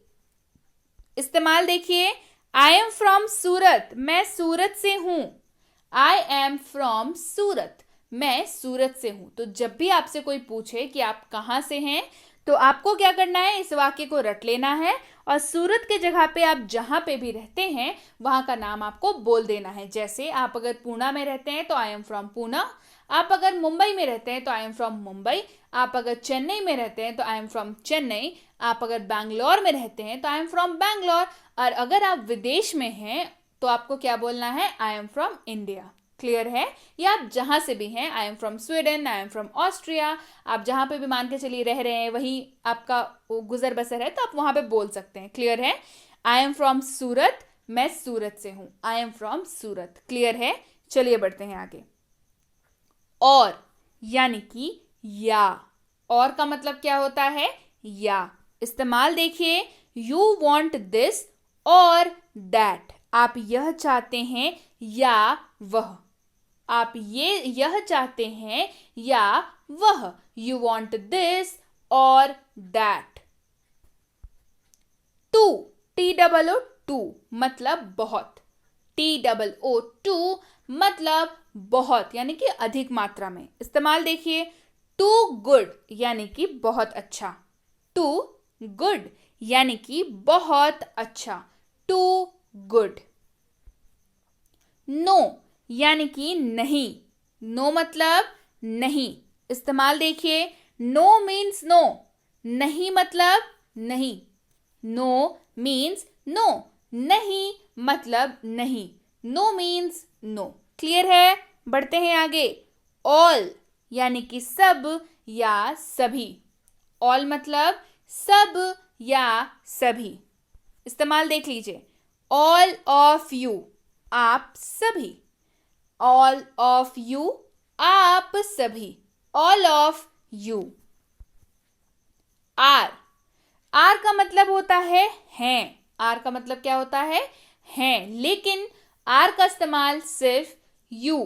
इस्तेमाल देखिए। आई एम फ्रॉम सूरत, मैं सूरत से हूं। आई एम फ्रॉम सूरत, मैं सूरत से हूं। तो जब भी आपसे कोई पूछे कि आप कहां से हैं, तो आपको क्या करना है, इस वाक्य को रट लेना है और सूरत के जगह पे आप जहां पे भी रहते हैं वहां का नाम आपको बोल देना है। जैसे आप अगर पूना में रहते हैं तो आई एम फ्रॉम पूना। आप अगर मुंबई में रहते हैं तो आई एम फ्रॉम मुंबई। आप अगर चेन्नई में रहते हैं तो आई एम फ्रॉम चेन्नई। आप अगर बैंगलोर में रहते हैं तो आई एम फ्रॉम बैंगलोर। और अगर आप विदेश में हैं तो आपको क्या बोलना है, I am from India. Clear है? या आप जहां से भी हैं, I am from Sweden, I am from Austria, आप जहां पे भी मान के चलिए रह रहे हैं, वही आपका गुजर बसर है, तो आप वहां पे बोल सकते हैं। क्लियर है? आई एम फ्रॉम सूरत, मैं सूरत से हूं। I am from Surat. Clear है? चलिए बढ़ते हैं आगे। और यानी कि या। और का मतलब क्या होता है, या। इस्तेमाल देखिए। यू वॉन्ट दिस और दैट, आप यह चाहते हैं या वह। आप यह चाहते हैं या वह। यू वॉन्ट दिस और दैट। टू, TOO, टू मतलब बहुत। TOO मतलब बहुत, यानी कि अधिक मात्रा में। इस्तेमाल देखिए। टू गुड यानी कि बहुत अच्छा। टू गुड यानी कि बहुत अच्छा। To good. नो यानी कि नहीं। नो मतलब नहीं। इस्तेमाल देखिए। नो मीन्स नो, नहीं मतलब नहीं। नो मीन्स नो, नहीं मतलब नहीं। No means no. क्लियर है? बढ़ते हैं आगे। ऑल यानी कि सब या सभी। ऑल मतलब सब या सभी। इस्तेमाल देख लीजिए। ऑल ऑफ यू, आप सभी। ऑल ऑफ यू, आप सभी। All of you. Are, are का मतलब होता है हैं। आर का मतलब क्या होता है, हैं। लेकिन आर का इस्तेमाल सिर्फ यू,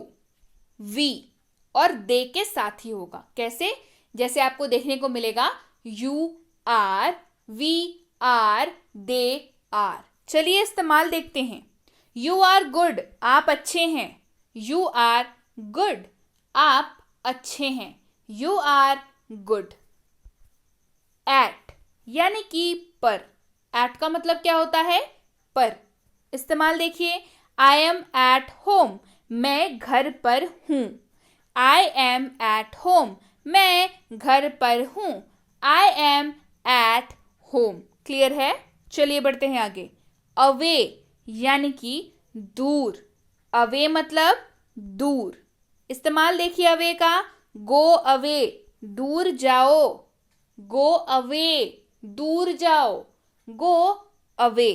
वी और दे के साथ ही होगा। कैसे? जैसे आपको देखने को मिलेगा you are, we are, they are. चलिए इस्तेमाल देखते हैं। यू आर गुड, आप अच्छे हैं। यू आर गुड, आप अच्छे हैं। You are good. एट यानी कि पर। एट का मतलब क्या होता है, पर। इस्तेमाल देखिए। आई एम एट होम, मैं घर पर हूं। आई एम एट होम, मैं घर पर हूँ। I am at home. Clear है? चलिए बढ़ते हैं आगे। अवे यानी कि दूर। अवे मतलब दूर। इस्तेमाल देखिए अवे का। गो अवे, दूर जाओ। गो अवे, दूर जाओ। Go away.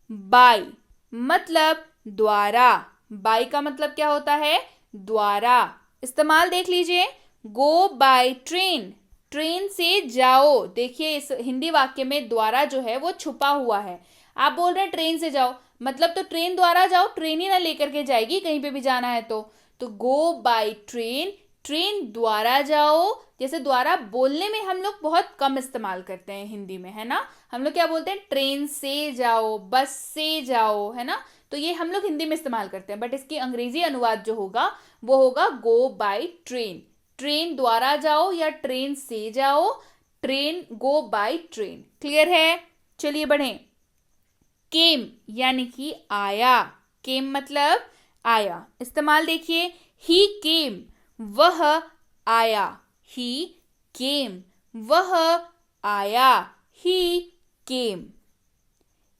बाय मतलब द्वारा। बाय का मतलब क्या होता है? द्वारा। इस्तेमाल देख लीजिए। गो बाय ट्रेन, ट्रेन से जाओ। देखिए इस हिंदी वाक्य में द्वारा जो है वो छुपा हुआ है। आप बोल रहे हैं ट्रेन से जाओ, मतलब तो ट्रेन द्वारा जाओ, ट्रेन ही ना लेकर के जाएगी कहीं पे भी जाना है तो गो बाय ट्रेन, ट्रेन द्वारा जाओ। जैसे द्वारा बोलने में हम लोग बहुत कम इस्तेमाल करते हैं हिंदी में, है ना। हम लोग क्या बोलते हैं? ट्रेन से जाओ, बस से जाओ, है ना। तो ये हम लोग हिंदी में इस्तेमाल करते हैं, बट इसकी अंग्रेजी अनुवाद जो होगा वो होगा गो बाय ट्रेन। ट्रेन द्वारा जाओ या ट्रेन से जाओ। Train, go by train. Clear है? चलिए बढ़ें। केम यानी कि आया। केम मतलब आया। इस्तेमाल देखिए। ही केम, वह आया। ही केम, वह आया। ही केम।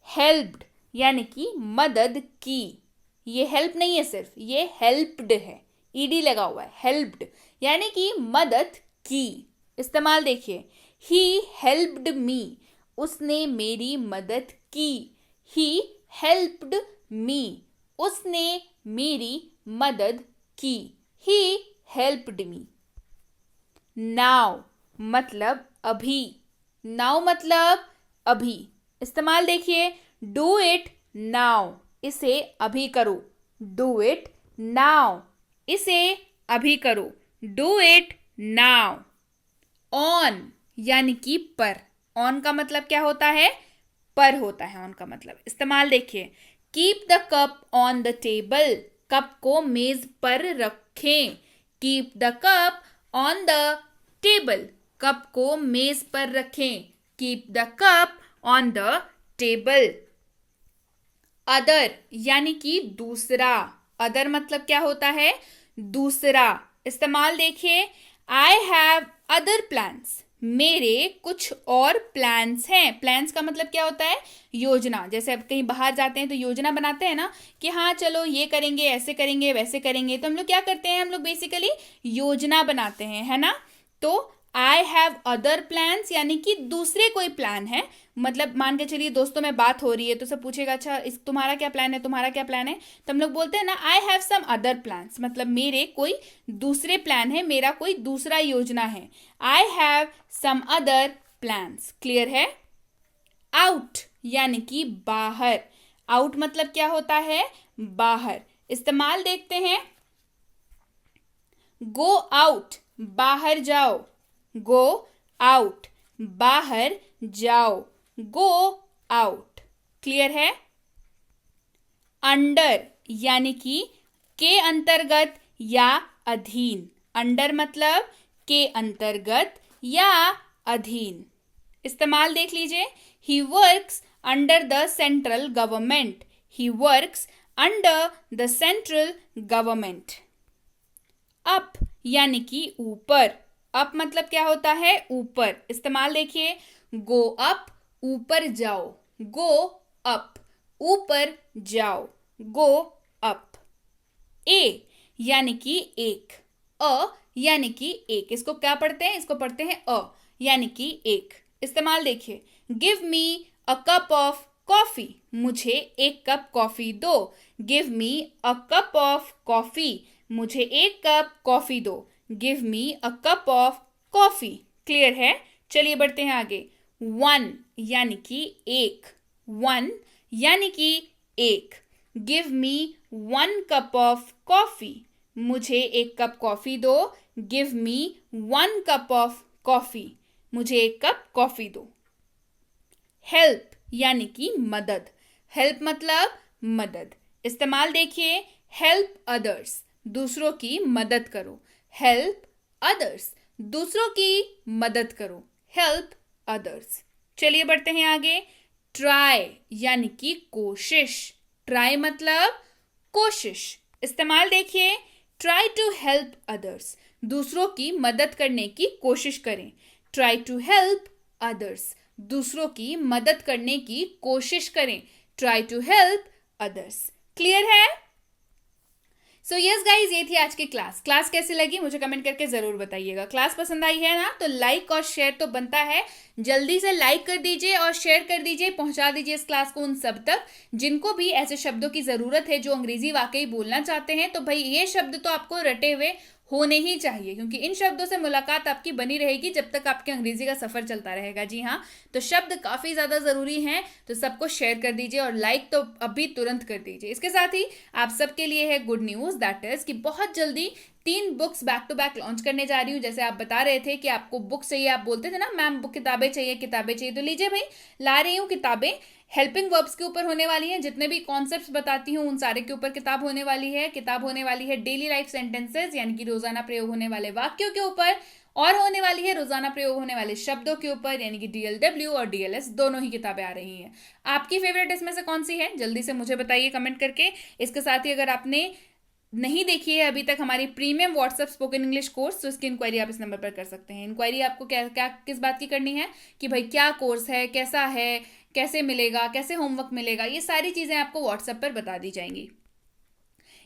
हेल्प्ड यानी कि मदद की। ये हेल्प नहीं है सिर्फ, ये हेल्प्ड है। ईडी लगा हुआ है। हेल्प्ड यानी कि मदद की। इस्तेमाल देखिए। ही हेल्प्ड मी, उसने मेरी मदद की। ही हेल्प्ड मी, उसने मेरी मदद की। He helped me. नाउ मतलब अभी। नाउ मतलब अभी। इस्तेमाल देखिए। डू इट नाउ, इसे अभी करो। डू इट नाउ, इसे अभी करो। Do it now. ऑन यानी कि पर। ऑन का मतलब क्या होता है? पर होता है ऑन का मतलब। इस्तेमाल देखिए। Keep the cup on the table, cup को मेज पर रखें। Keep the cup on the table, cup को मेज पर रखें। Keep the cup on the table. Other यानी कि दूसरा। अदर मतलब क्या होता है? दूसरा। इस्तेमाल देखिए। आई हैव अदर प्लान्स, मेरे कुछ और प्लान्स हैं। प्लान्स का मतलब क्या होता है? योजना। जैसे अब कहीं बाहर जाते हैं तो योजना बनाते हैं ना, कि हाँ चलो ये करेंगे, ऐसे करेंगे, वैसे करेंगे। तो हम लोग क्या करते हैं? हम लोग बेसिकली योजना बनाते हैं, है ना। तो आई हैव अदर प्लान्स यानी कि दूसरे कोई प्लान है। मतलब मान के चलिए दोस्तों में बात हो रही है तो सब पूछेगा अच्छा इस तुम्हारा क्या प्लान है, तुम्हारा क्या प्लान है। तो हम लोग बोलते हैं ना I have some other plans, मतलब मेरे कोई दूसरे प्लान है, मेरा कोई दूसरा योजना है। I have some other plans. Clear है? आउट यानी कि बाहर। आउट मतलब क्या होता है? बाहर। इस्तेमाल देखते हैं। गो आउट, बाहर जाओ। गो आउट, बाहर जाओ। Go out. क्लियर है? अंडर यानी कि के अंतर्गत या अधीन। अंडर मतलब के अंतर्गत या अधीन। इस्तेमाल देख लीजिए। He works under the central government. He works under the central government. Up यानी कि ऊपर। अप मतलब क्या होता है? ऊपर। इस्तेमाल देखिए। गो अप, ऊपर जाओ। गो अप, ऊपर जाओ। Go up. ए यानी कि एक। अ यानी कि एक। इसको क्या पढ़ते हैं? इसको पढ़ते हैं अ यानी कि एक। इस्तेमाल देखिए। Give me a cup of coffee, मुझे एक कप कॉफी दो। Give me a cup of coffee, मुझे एक कप कॉफी दो। Give me a cup of coffee. Clear है? चलिए बढ़ते हैं आगे। वन यानी कि एक। वन यानी कि एक। Give me one cup of coffee, मुझे एक कप कॉफी दो। Give me one cup of coffee, मुझे एक कप कॉफी दो। हेल्प यानी कि मदद। हेल्प मतलब मदद। इस्तेमाल देखिए। हेल्प अदर्स, दूसरों की मदद करो। हेल्प अदर्स, दूसरों की मदद करो। Help others. चलिए बढ़ते हैं आगे। ट्राई यानी कि कोशिश। ट्राई मतलब कोशिश। इस्तेमाल देखिए। ट्राई टू हेल्प अदर्स, दूसरों की मदद करने की कोशिश करें। ट्राई टू हेल्प अदर्स, दूसरों की मदद करने की कोशिश करें। Try to help others. Clear है? सो यस गाइज, ये थी आज की क्लास कैसी लगी मुझे कमेंट करके जरूर बताइएगा। क्लास पसंद आई है ना, तो लाइक और शेयर तो बनता है, जल्दी से लाइक कर दीजिए और शेयर कर दीजिए, पहुंचा दीजिए इस क्लास को उन सब तक जिनको भी ऐसे शब्दों की जरूरत है, जो अंग्रेजी वाकई बोलना चाहते हैं। तो भाई ये शब्द तो आपको रटे हुए होने ही चाहिए, क्योंकि इन शब्दों से मुलाकात आपकी बनी रहेगी जब तक आपके अंग्रेजी का सफर चलता रहेगा। जी हाँ, तो शब्द काफी ज्यादा जरूरी हैं, तो सबको शेयर कर दीजिए और लाइक तो अभी तुरंत कर दीजिए। इसके साथ ही आप सबके लिए है गुड न्यूज, दैट इज कि बहुत जल्दी 3 books back to back launch करने जा रही हूँ। जैसे आप बता रहे थे कि आपको बुक चाहिए, आप बोलते थे ना मैम बुक किताबें चाहिए, तो लीजिए भाई, ला रही हूँ किताबें। हेल्पिंग वर्ब्स के ऊपर होने वाली है, जितने भी कॉन्सेप्ट्स बताती हूँ उन सारे के ऊपर किताब होने वाली है। किताब होने वाली है डेली लाइफ सेंटेंसेस, यानी कि रोजाना प्रयोग होने वाले वाक्यों के ऊपर, और होने वाली है रोजाना प्रयोग होने वाले शब्दों के ऊपर, यानी कि DLW और DLS दोनों ही किताबें आ रही हैं। आपकी फेवरेट इसमें से कौन सी है, जल्दी से मुझे बताइए कमेंट करके। इसके साथ ही अगर आपने नहीं देखी है अभी तक हमारी premium WhatsApp spoken English course, तो इसकी इंक्वायरी आप इस नंबर पर कर सकते हैं। इंक्वायरी आपको क्या किस बात की करनी है कि भाई क्या कोर्स है, कैसा है, कैसे मिलेगा, कैसे होमवर्क मिलेगा, ये सारी चीजें आपको व्हाट्सएप पर बता दी जाएंगी।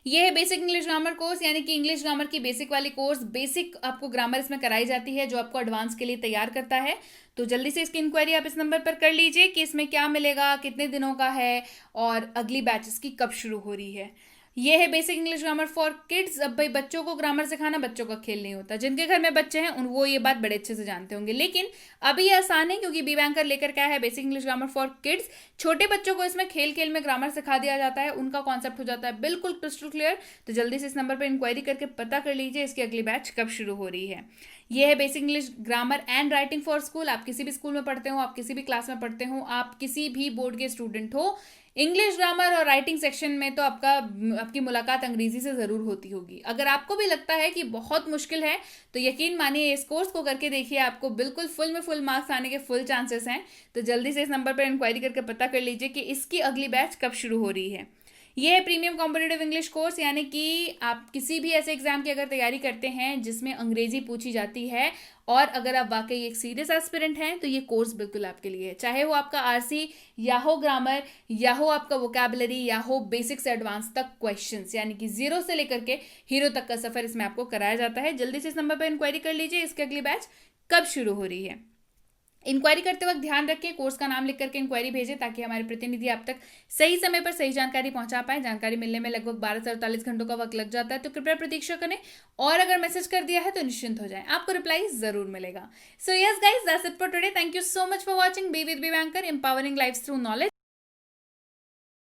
ये है बेसिक इंग्लिश ग्रामर कोर्स, यानी कि इंग्लिश ग्रामर की बेसिक वाली कोर्स। बेसिक आपको ग्रामर इसमें कराई जाती है, जो आपको एडवांस के लिए तैयार करता है। तो जल्दी से इसकी इंक्वायरी आप इस नंबर पर कर लीजिए कि इसमें क्या मिलेगा, कितने दिनों का है और अगली बैचेस की कब शुरू हो रही है। ये है basic English grammar for kids. अब भाई बच्चों को ग्रामर सिखाना बच्चों का खेल नहीं होता, जिनके घर में बच्चे हैं उन वो ये बात बड़े अच्छे से जानते होंगे, लेकिन अभी ये आसान है क्योंकि बी बैंकर लेकर क्या है basic English grammar for kids. छोटे बच्चों को इसमें खेल खेल में ग्रामर सिखा दिया जाता है, उनका कॉन्सेप्ट हो जाता है बिल्कुल क्रिस्टल क्लियर। तो जल्दी से इस नंबर पर इंक्वायरी करके पता कर लीजिए इसकी अगली बैच कब शुरू हो रही है। ये है basic English grammar and writing for school. आप किसी भी स्कूल में पढ़ते हो, आप किसी भी क्लास में पढ़ते हो, आप किसी भी बोर्ड के स्टूडेंट हो, इंग्लिश ग्रामर और राइटिंग सेक्शन में तो आपकी मुलाकात अंग्रेजी से जरूर होती होगी। अगर आपको भी लगता है कि बहुत मुश्किल है तो यकीन मानिए इस कोर्स को करके देखिए, आपको बिल्कुल फुल में फुल मार्क्स आने के फुल चांसेस हैं। तो जल्दी से इस नंबर पर इंक्वायरी करके पता कर लीजिए कि इसकी अगली बैच कब शुरू हो रही है। ये है प्रीमियम कॉम्पिटिटिव इंग्लिश कोर्स, यानी कि आप किसी भी ऐसे एग्जाम की अगर तैयारी करते हैं जिसमें अंग्रेजी पूछी जाती है और अगर आप वाकई एक सीरियस एस्पिरेंट हैं तो ये कोर्स बिल्कुल आपके लिए है। चाहे वो आपका आरसी या हो ग्रामर या हो आपका वोकैबुलरी या हो बेसिक से एडवांस तक क्वेश्चंस, यानी कि 0 से लेकर के हीरो तक का सफर इसमें आपको कराया जाता है। जल्दी से इस नंबर पर इंक्वायरी कर लीजिए इसकी अगली बैच कब शुरू हो रही है। इंक्वायरी करते वक्त ध्यान रखें कोर्स का नाम लिख करके इंक्वायरी भेजें, ताकि हमारे प्रतिनिधि आप तक सही समय पर सही जानकारी पहुंचा पाए। जानकारी मिलने में लगभग 12 से 48 घंटों का वक्त लग जाता है, तो कृपया प्रतीक्षा करें और अगर मैसेज कर दिया है तो निश्चिंत हो जाएं, आपको रिप्लाई जरूर मिलेगा। So yes guys, that's it for today. Thank you so much for watching be with be banker, empowering lives through knowledge.